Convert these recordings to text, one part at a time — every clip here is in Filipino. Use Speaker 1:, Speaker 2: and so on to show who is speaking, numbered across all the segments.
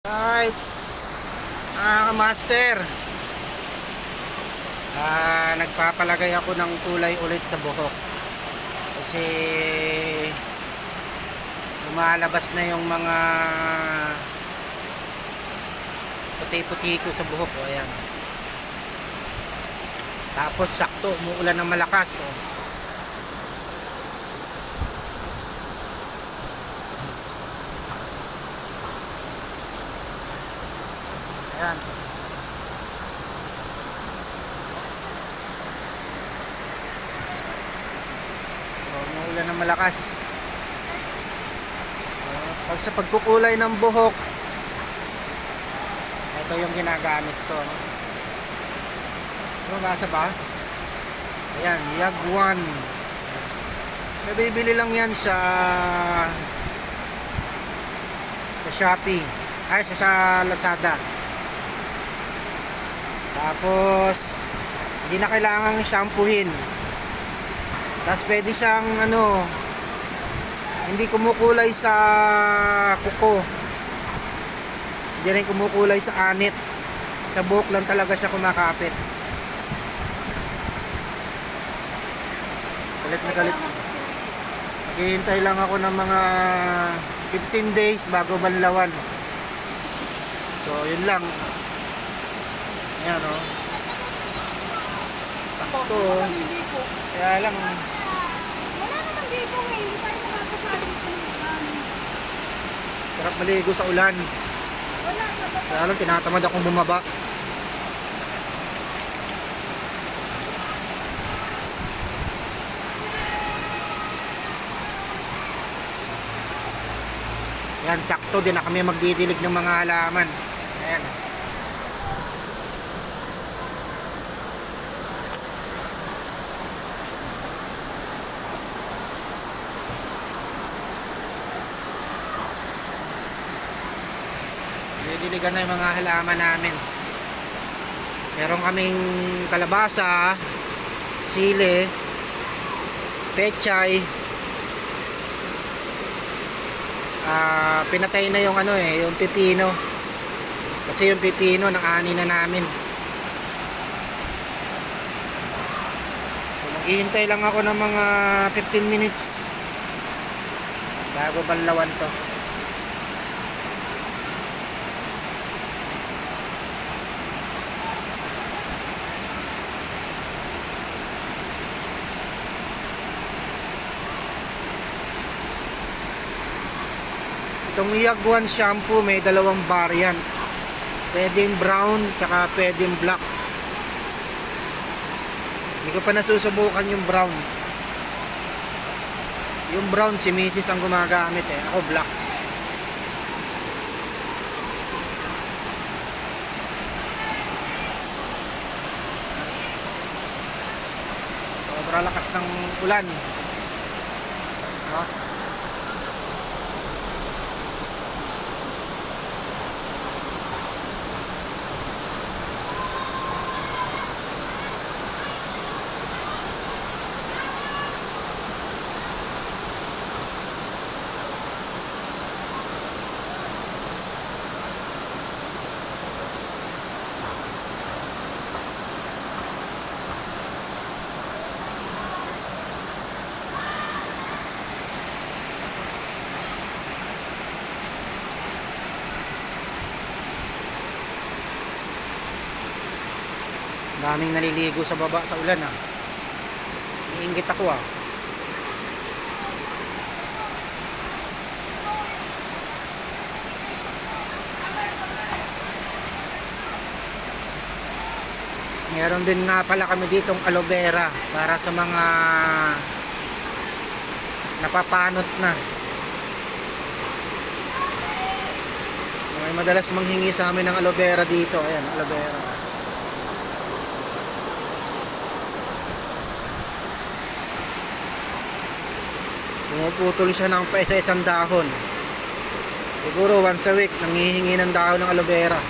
Speaker 1: Alright, master. Nagpapalagay ako ng kulay ulit sa buhok. Kasi lumalabas na yung mga puti-puti ko sa buhok. O, ayan. Tapos sakto, umuulan ng malakas. O. Ayan. Umuulan ng malakas. Pag sa pagkukulay ng buhok, ito yung ginagamit ko. Mabasa ba? Ayan, Yagwan. Nabibili lang yan sa Shopee. Ay, sa Lazada. Tapos hindi na kailangang shampoohin. Tapos pwede siyang hindi kumukulay sa kuko. Hindi rin kumukulay sa anit. Sa buhok lang talaga siya kumakapit. Galit na galit. Naghihintay lang ako ng mga 15 days bago banlawan. So yun lang. Ayan o. Sakto. Kaya lang.
Speaker 2: Wala naman dito eh. Hindi tayo makakasali dito.
Speaker 1: Sarap maligo sa ulan.
Speaker 2: Wala sa baba.
Speaker 1: Kaya lang tinatamad akong bumaba. Yan, sakto din na kami magdidilig ng mga halaman. Ayan. Didiligan na yung mga halaman namin. Meron kaming kalabasa, sili, pechay. Pinatay na yung yung pipino. Kasi yung pipino ng ani na namin. So maghihintay lang ako ng mga 15 minutes bago banlawan to. Itong Yagwan shampoo may dalawang variant. Pwedeng brown saka pwedeng black. Hindi ko pa nasusubukan yung brown. Yung brown si Mrs. ang gumagamit eh. Ako black. Sobrang lakas ng ulan. Daming naliligo sa baba sa ulan ah. Iinggit ako ah. Meron din nga pala kami ditong aloe vera para sa mga napapanot na. May madalas manghingi sa amin ng aloe vera dito. Ayan, aloe vera. Pumuputol siya ng pa isa-isang dahon. Siguro once a week nanghihingi ng dahon ng aloe vera.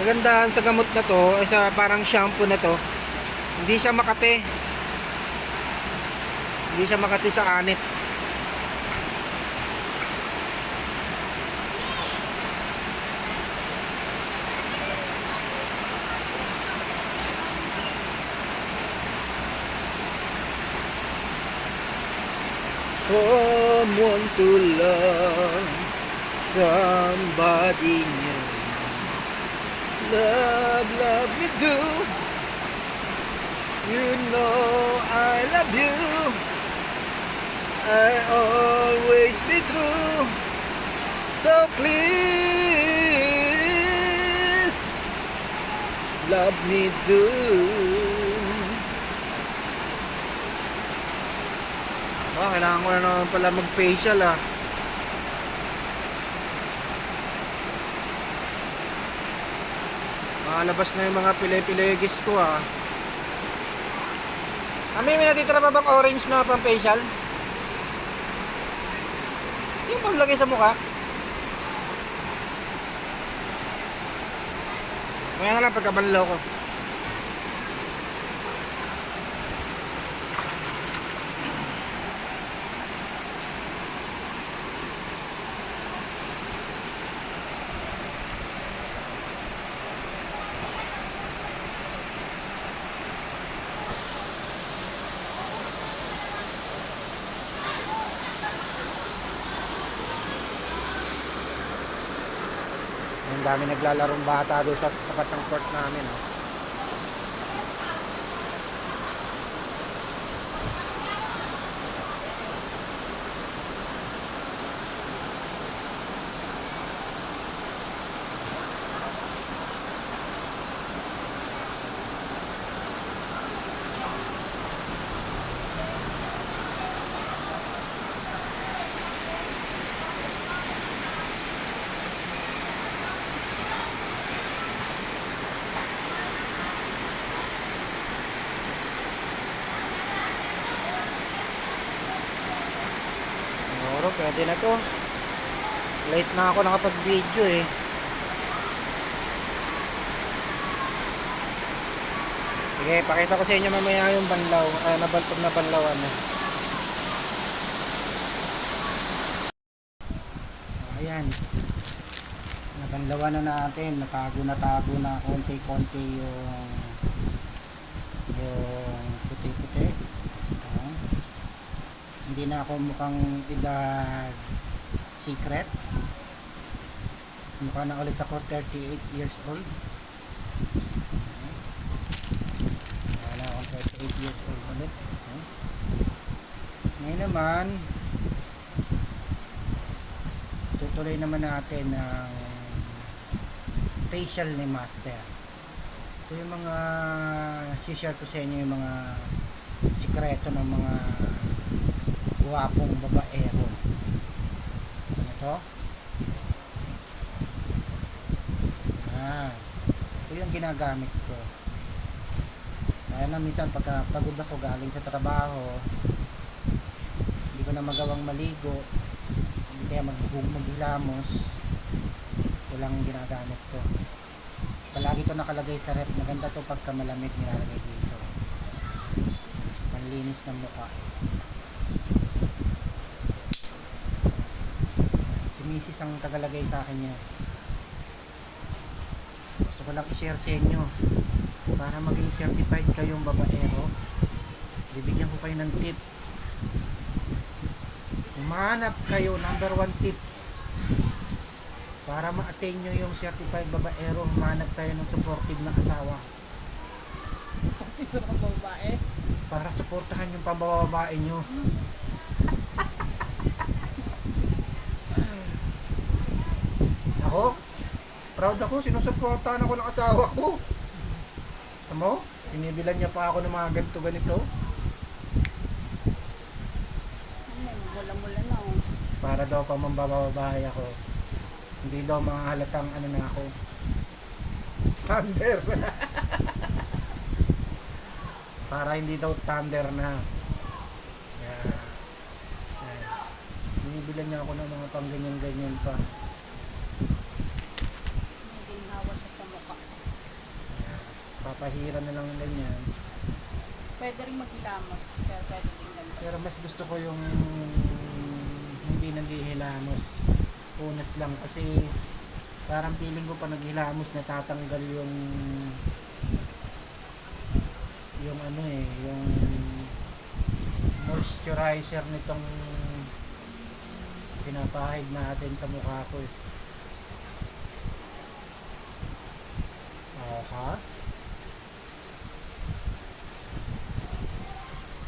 Speaker 1: Kagandahan sa gamot na to, sa parang shampoo na to, hindi siya makate. Hindi siya makati sa anit. Someone to love, somebody new. Love me do. You know I love you. I always be true. So please, love me do. Kailangan ko na naman pala mag-facial Makalabas na yung mga pile-pilegis ko May natitira pa bang orange na pang facial? Yung paglagay sa mukha. Kaya nga lang pagkabanlaw ko. Ang dami naglalarong bata doon sa tapat ng court namin. Siguro pwede na to. Late na ako nakapag-video Sige, pakita ko sa inyo mamaya yung banlaw. Nabalpag na banlawan Ayan. Nabanlawan na natin. Natago na konti-konti yung puti-puti. Hindi na ako mukhang edad secret. Mukha na ulit ako 38 years old. Mukha na ako 38 years old ulit. Ngayon naman, tutuloy naman natin ang facial ni Master. Ito yung mga share ko sa inyo, yung mga sikreto ng mga guwapong babaero. Ito ito yung ginagamit ko. Kaya na minsan pagka pagod ako galing sa trabaho, hindi ko na magawang maligo, hindi kaya maghilamos, ito lang yung ginagamit ko. Palagi ko nakalagay sa rep. Maganda to pagka malamig, nilalagay dito. Panlinis ng mukha. Misis ang tagalagay sa akin niya. Gusto ko lang i-share sa inyo para maging certified kayong babaero. Bibigyan ko kayo ng tip. Umahanap kayo, number 1 tip para ma-attain nyo yung certified babaero. Umahanap tayo ng supportive na asawa.
Speaker 2: Supportive na babae?
Speaker 1: Para suportahan yung pambababae nyo. Ako, proud ako, sinusuportahan ako ng asawa ko. Tamo, binibilan niya pa ako ng mga ganito-ganito.
Speaker 2: Mula-mula na
Speaker 1: Para daw pa mambababae ako. Hindi daw mga halatang ano na ako. Thunder. Para hindi daw thunder na. Binibilan niya ako ng mga pang ganyan-ganyan pa.
Speaker 2: Ginhawa siya sa mukha.
Speaker 1: Papahira na lang ganyan.
Speaker 2: Pwede rin maghilamos, pero pwede din ganito.
Speaker 1: Pero mas gusto ko yung hindi naghihilamos. Punas lang kasi parang feeling ko pa naghilamos natatanggal yung ano eh, yung moisturizer nitong pinapahid natin sa mukha ko eh. Aha.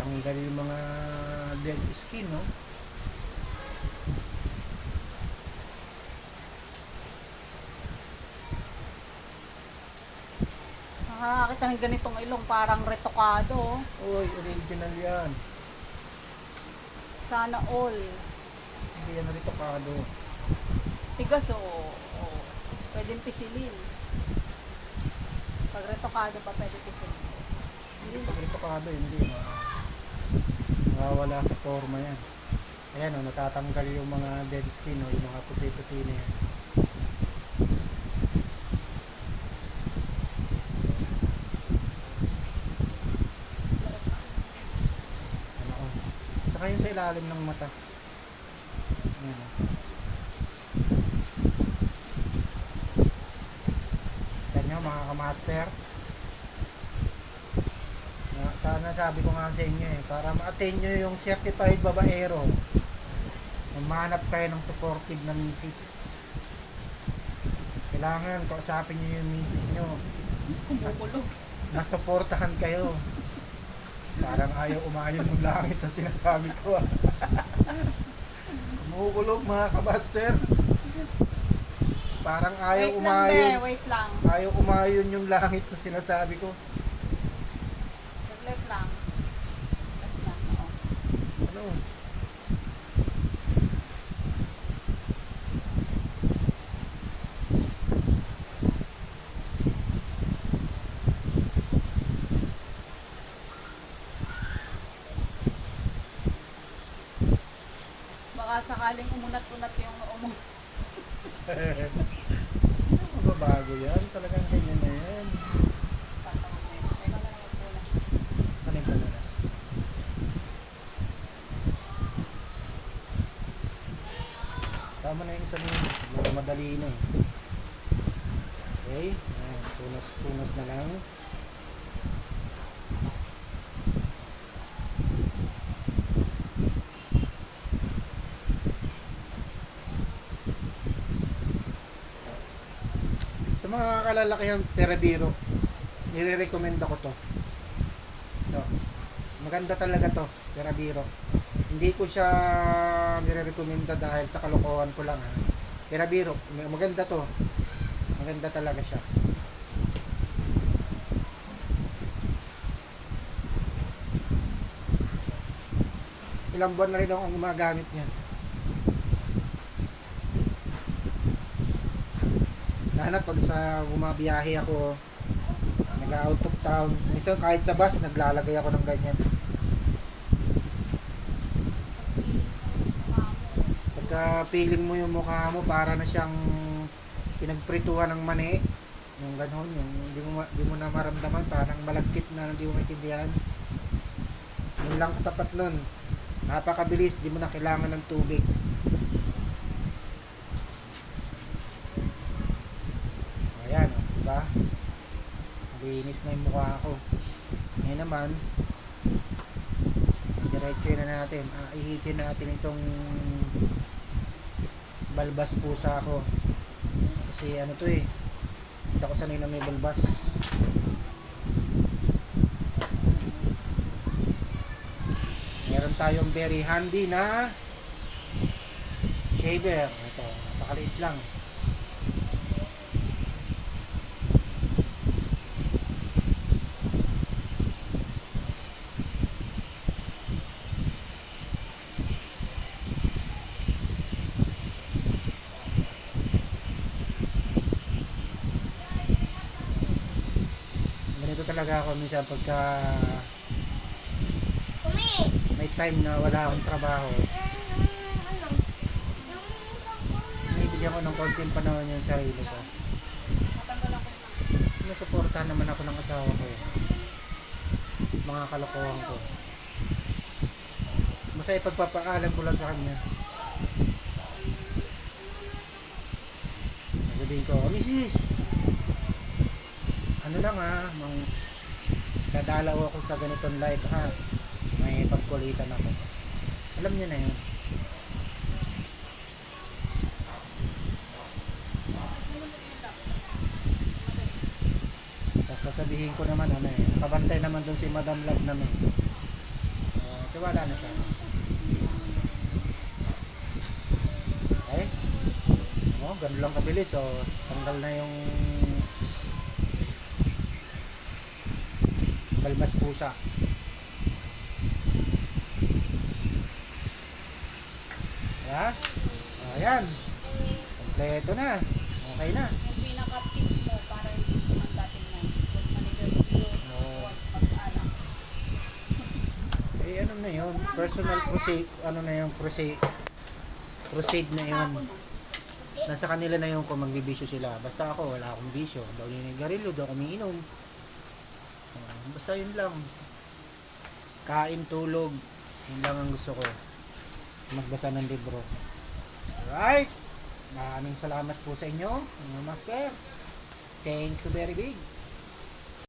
Speaker 1: Tanggal yung mga dead skin, no?
Speaker 2: Nakakakita ng ganitong ilong, parang retokado.
Speaker 1: Uy, original yan.
Speaker 2: Sana all.
Speaker 1: Hindi yan ritokado.
Speaker 2: Tigas o pwedeng pisilin. Pag retokado pa pwede pisilin.
Speaker 1: Hindi pag ritokado, hindi. Mawawala sa forma yan. Ayan o, natatanggal yung mga dead skin o, yung mga puti-puti na yan. Ano o. Saka yung sa ilalim ng mata. Ayan o. Yan nyo mga kamaster. Sana sabi ko nga sa inyo eh, para ma-attain nyo yung certified babaero. Mamanap kayo ng supportive na misis. Kailangan kausapin nyo yung misis nyo.
Speaker 2: Kumukulog.
Speaker 1: Nasuportahan kayo. Parang ayaw umayon ng langit sa sinasabi ko. Kumukulog mga kabaster. Parang ayaw
Speaker 2: Wait lang
Speaker 1: umayon.
Speaker 2: wait lang.
Speaker 1: Ayaw umayon yung langit sa sinasabi ko.
Speaker 2: Saglit lang. Tapos na, oo.
Speaker 1: Ano?
Speaker 2: Baka sakaling umunat-unat yung noo mo.
Speaker 1: Mababago yan. Talagang ganyan na yan.
Speaker 2: Tatawa mo yun. Ikaw na lang magpunas.
Speaker 1: Ano yung palunas? Tama na yung isang mga madali na eh. Okay. Ayan, punas na lang. Sa mga kalalakihan terabiro, nire-recommend ako to. Ito. Maganda talaga to, terabiro. Hindi ko siya nire-recommenda dahil sa kalokohan ko lang ha. Terabiro, maganda to. Maganda talaga siya. Ilang buwan na rin ako ang gumagamit niyan. Lalo pag sa bumabiyahe ako, nag-out of town, minsan kahit sa bus, naglalagay ako ng ganyan. Pagka feeling mo yung mukha mo, para na siyang pinagprituhan ng mani, yung gano'n, yung di mo na maramdaman, parang malagkit na, hindi mo maintindihan. Yun lang katapat nun. Napakabilis, di mo na kailangan ng tubig. Ayan, diba? Linis na yung mukha ko. Ngayon naman, diretso na natin. Ihitin natin itong balbas pusa ko. Kasi ano to eh, hindi ako sanay na may balbas. Meron tayong very handy na shaver. Ito, napakaliit lang. Ganito talaga ako minsan pagka may time na wala akong trabaho. Binibigyan ko ng konting panahon yung sarili ko.
Speaker 2: Matanggal ako.
Speaker 1: Nasuportahan naman ako ng asawa ko eh. mga kalokohan ko. Basta ipagpapaalam ko lang sa kanya. Sabihin ko, oh, Mrs. Ano lang kadalaw ako sa ganitong live ha. May pagkulitan ako. Alam niya na yun. Tapos sasabihin ko naman nakabantay naman doon si Madam Love namin. Tiwala na siya. Okay? Ganun lang kabilis. Tanggal na yung balbas pusa. Yeah? Ayan. Kompleto na. Okay na.
Speaker 2: Yung pinaka-tip mo para hindi naman dating yan. Huwag manigarilyo, huwag mag-alak.
Speaker 1: Ano na yun? Personal crusade. Ano na yung crusade? Crusade na yun. Nasa kanila na yung kung magbibisyo sila. Basta ako, wala akong bisyo. Daw yung garilyo, daw kami inom. Basta yun lang. Kain, tulog. Yun lang ang gusto ko. Magbasa ng libro. Alright. Maraming salamat po sa inyo, mga master. Thank you very big.